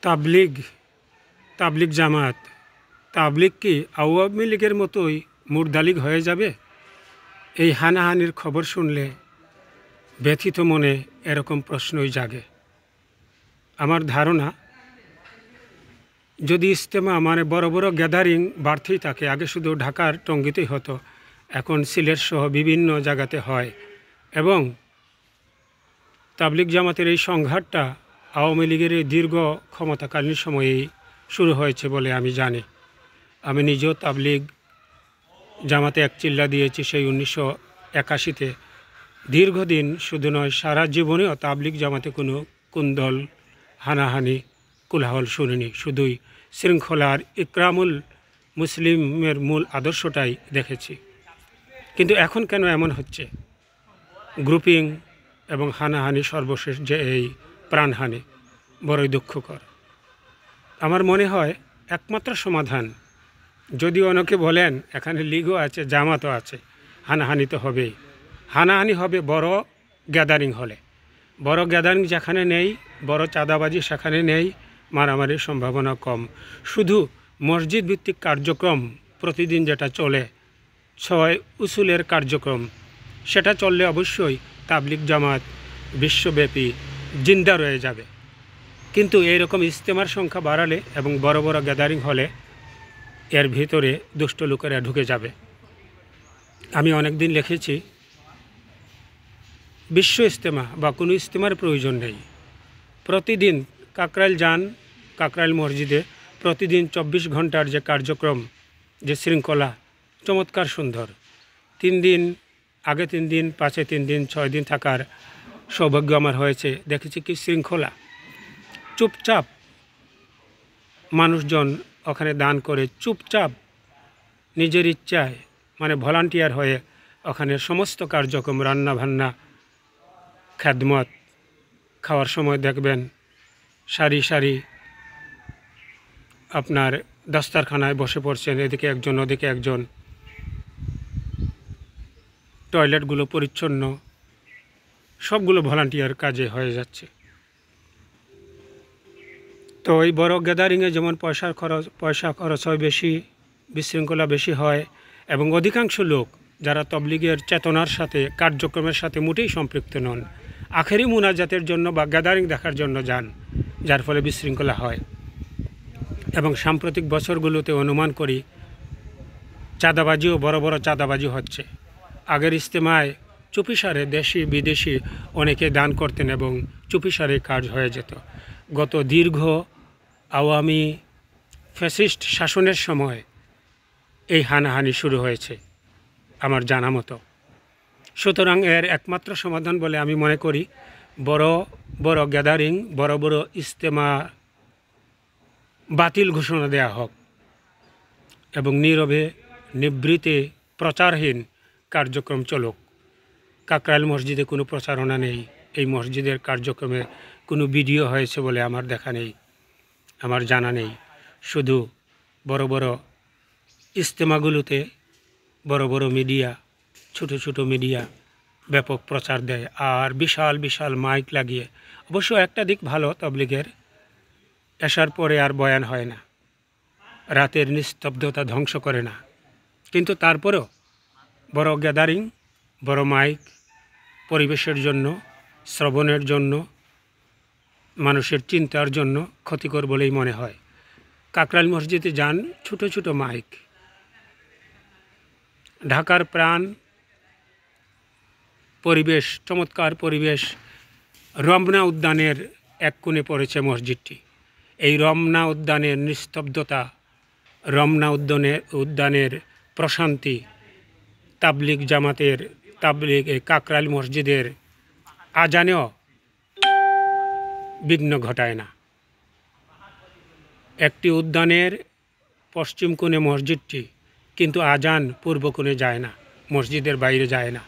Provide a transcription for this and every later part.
তাবলিগ তাবলিগ জামাত তাবলিগ কি আওয়ামী লীগের মতোই মুর্দালিগ হয়ে যাবে? এই হানাহানির খবর শুনলে ব্যথিত মনে এরকম প্রশ্নই জাগে। আমার ধারণা, যদি ইজতেমা মানে বড় বড় গ্যাদারিং বাড়তেই থাকে, আগে শুধু ঢাকার টঙ্গীতেই হতো, এখন সিলেট সহ বিভিন্ন জায়গাতে হয়, এবং তাবলিগ জামাতের এই সংঘাতটা আওয়ামী লীগের এই দীর্ঘ ক্ষমতাকালীন সময়েই শুরু হয়েছে বলে আমি জানি। আমি নিজেও তাবলিগ জামাতে এক চিল্লা দিয়েছি সেই 1981-তে। দীর্ঘদিন শুধু নয়, সারা জীবনেও তাবলিগ জামাতে কোনো কুন্দল, হানাহানি, কোলাহল শুনিনি। শুধুই শৃঙ্খলার ইকরামুল মুসলিমের মূল আদর্শটাই দেখেছি। কিন্তু এখন কেন এমন হচ্ছে? গ্রুপিং এবং হানাহানি, সর্বশেষ যে এই প্রাণহানি, বড়ই দুঃখকর। আমার মনে হয় একমাত্র সমাধান, যদি অনেকে বলেন এখানে লীগও আছে, জামাতও আছে, হানাহানি তো হবেই। হানাহানি হবে বড় গ্যাদারিং হলে। বড় গ্যাদারিং যেখানে নেই, বড় চাঁদাবাজি সেখানে নেই, মারামারির সম্ভাবনা কম। শুধু মসজিদ ভিত্তিক কার্যক্রম প্রতিদিন যেটা চলে, 6 উসুলের কার্যক্রম, সেটা চললে অবশ্যই তাবলিগ জামাত বিশ্বব্যাপী জিন্দা রয়ে যাবে। কিন্তু এইরকম ইজতেমার সংখ্যা বাড়ালে এবং বড় বড় গ্যাদারিং হলে এর ভিতরে দুষ্ট লোকেরা ঢুকে যাবে। আমি অনেক দিন লিখেছি, বিশ্ব ইজতেমা বা কোনো ইজতেমার প্রয়োজন নেই। প্রতিদিন কাকরাইল যান, কাকরাইল মসজিদে প্রতিদিন 24 ঘন্টার যে কার্যক্রম, যে শৃঙ্খলা, চমৎকার সুন্দর। 3 দিন আগে, 3 দিন, 5-এ 3 দিন, 6 দিন থাকার সৌভাগ্য আমার হয়েছে। দেখেছি কি শৃঙ্খলা, চুপচাপ মানুষজন ওখানে দান করে, চুপচাপ নিজের ইচ্ছায় মানে ভলান্টিয়ার হয়ে ওখানে সমস্ত কার্যক্রম, রান্না বান্না, খেদমত, খাওয়ার সময় দেখবেন সারি সারি আপনার দস্তারখানায় বসে পড়ছেন, এদিকে একজন ওদিকে একজন, টয়লেটগুলো পরিচ্ছন্ন, সবগুলো ভলান্টিয়ার কাজে হয়ে যাচ্ছে। তো এই বড় গ্যাদারিংয়ে যেমন পয়সা খরচ হয় বেশি, বিশৃঙ্খলা বেশি হয়, এবং অধিকাংশ লোক যারা তবলিগের চেতনার সাথে, কার্যক্রমের সাথে মোটেই সম্পৃক্ত নন, আখেরি মুনাজাতের জন্য বা গ্যাদারিং দেখার জন্য যান, যার ফলে বিশৃঙ্খলা হয়। এবং সাম্প্রতিক বছরগুলোতে অনুমান করি চাঁদাবাজিও, বড় বড় চাঁদাবাজি হচ্ছে। আগের ইজতেমায় চুপিসারে দেশি বিদেশি অনেকে দান করতেন এবং চুপিসারে কাজ হয়ে যেত। গত দীর্ঘ আওয়ামী ফ্যাসিস্ট শাসনের সময় এই হানাহানি শুরু হয়েছে আমার জানা মতো। সুতরাং এর একমাত্র সমাধান বলে আমি মনে করি, বড় বড় গ্যাদারিং, বড় বড় ইজতেমা বাতিল ঘোষণা দেয়া হোক এবং নীরবে নিবৃতে প্রচারহীন কার্যক্রম চলুক। কাকরাইল মসজিদে কোনো প্রচারণা নেই, এই মসজিদের কার্যক্রমে কোনো ভিডিও হয়েছে বলে আমার দেখা নেই, আমার জানা নেই। শুধু বড় বড় ইজতেমাগুলোতে বড় বড় মিডিয়া, ছোট ছোট মিডিয়া ব্যাপক প্রচার দেয়, আর বিশাল বিশাল মাইক লাগিয়ে। অবশ্য একটা দিক ভালো তাবলিগের, এশার পরে আর বয়ান হয় না, রাতের নিস্তব্ধতা ধ্বংস করে না। কিন্তু তারপরেও বড় গ্যাদারিং, বড় মাইক পরিবেশের জন্য, শ্রবণের জন্য, মানুষের চিন্তার জন্য ক্ষতিকর বলেই মনে হয়। কাকরাইল মসজিদে যান, ছোট ছোট মাইক, ঢাকার প্রাণ পরিবেশ, চমৎকার পরিবেশ। রমনা উদ্যানের এক কোণে পড়েছে মসজিদটি। এই রমনা উদ্যানের নিস্তব্ধতা, রমনা উদ্যানের প্রশান্তি তাবলিগ জামাতের, তাবলিগ কাকরাইল মসজিদের আজানেও বিঘ্ন ঘটায় না। একটি উদ্যানের পশ্চিম কোণে মসজিদটি, কিন্তু আজান পূর্ব কোণে যায় না, মসজিদের বাইরে যায় না।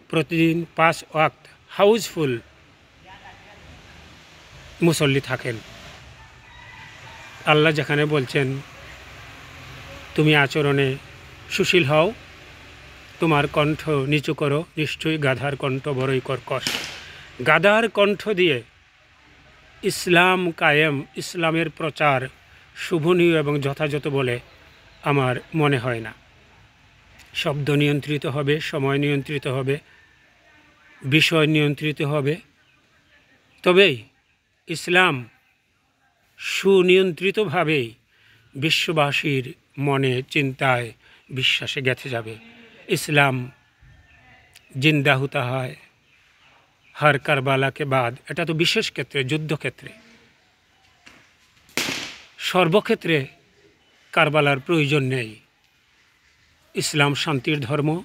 প্রতিদিন 5 ওয়াক্ত হাউসফুল মুসল্লি থাকেন। আল্লাহ যেখানে বলছেন, তুমি আচরণে সুশীল হও, তোমার কণ্ঠ নিচু করো, নিশ্চয়ই গাধার কণ্ঠ বড়ই কর্কশ। গাধার কণ্ঠ দিয়ে ইসলাম কায়েম, ইসলামের প্রচার শুভনীয় এবং যথাযথ বলে আমার মনে হয় না। শব্দ নিয়ন্ত্রিত হবে, সময় নিয়ন্ত্রিত হবে, বিষয় নিয়ন্ত্রিত হবে, তবেই ইসলাম সুনিয়ন্ত্রিতভাবেই বিশ্ববাসীর মনে, চিন্তায়, বিশ্বাসে গেঁথে যাবে। ইসলাম জিন্দা হতে হয় হর কারবালাকে বাদ। এটা তো বিশেষ ক্ষেত্রে, যুদ্ধক্ষেত্রে। সর্বক্ষেত্রে কারবালার প্রয়োজন নেই। ইসলাম শান্তির ধর্ম,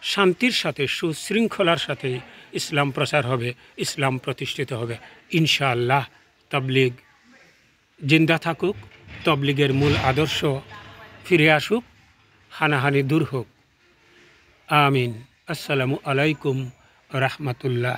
শান্তির সাথে সুশৃঙ্খলার সাথে ইসলাম প্রচার হবে, ইসলাম প্রতিষ্ঠিত হবে ইনশাআল্লাহ। তাবলিগ জিন্দা থাকুক, তাবলিগের মূল আদর্শ ফিরে আসুক, হানাহানি দূর হোক। আমিন। আসসালামু আলাইকুম রহমতুল্লাহ।